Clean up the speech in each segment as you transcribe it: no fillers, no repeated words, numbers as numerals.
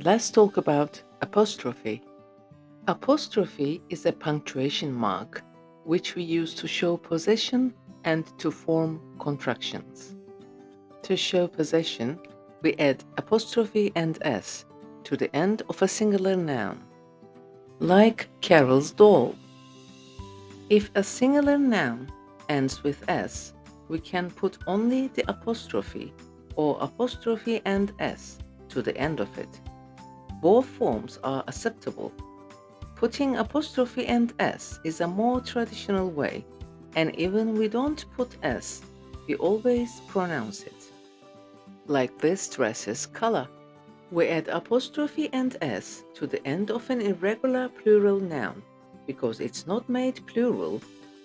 Let's talk about apostrophe. Apostrophe is a punctuation mark which we use to show possession and to form contractions. To show possession, we add apostrophe and s to the end of a singular noun, like Carol's doll. If a singular noun ends with s, we can put only the apostrophe or apostrophe and s to the end of it. Both forms are acceptable. Putting apostrophe and s is a more traditional way, and even we don't put s, we always pronounce it. Like this dress's color. We add apostrophe and s to the end of an irregular plural noun because it's not made plural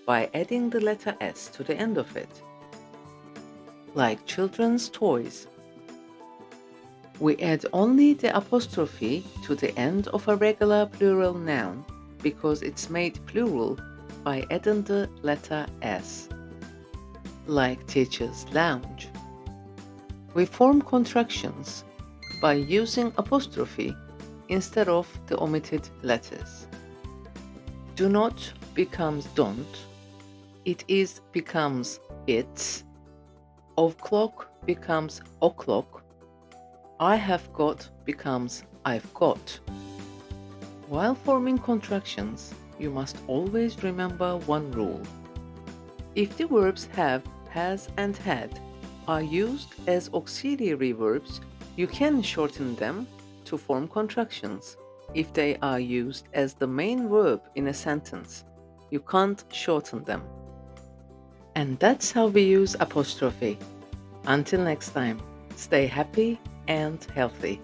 by adding the letter s to the end of it. Like children's toys. We add only the apostrophe to the end of a regular plural noun because it's made plural by adding the letter s. Like teacher's lounge. We form contractions by using apostrophe instead of the omitted letters. Do not becomes don't. It is becomes it's. O'clock becomes o'clock. I have got becomes I've got. While forming contractions, you must always remember one rule. If the verbs have, has, and had are used as auxiliary verbs, you can shorten them to form contractions. If they are used as the main verb in a sentence, you can't shorten them. And that's how we use apostrophe. Until next time, stay happy and healthy.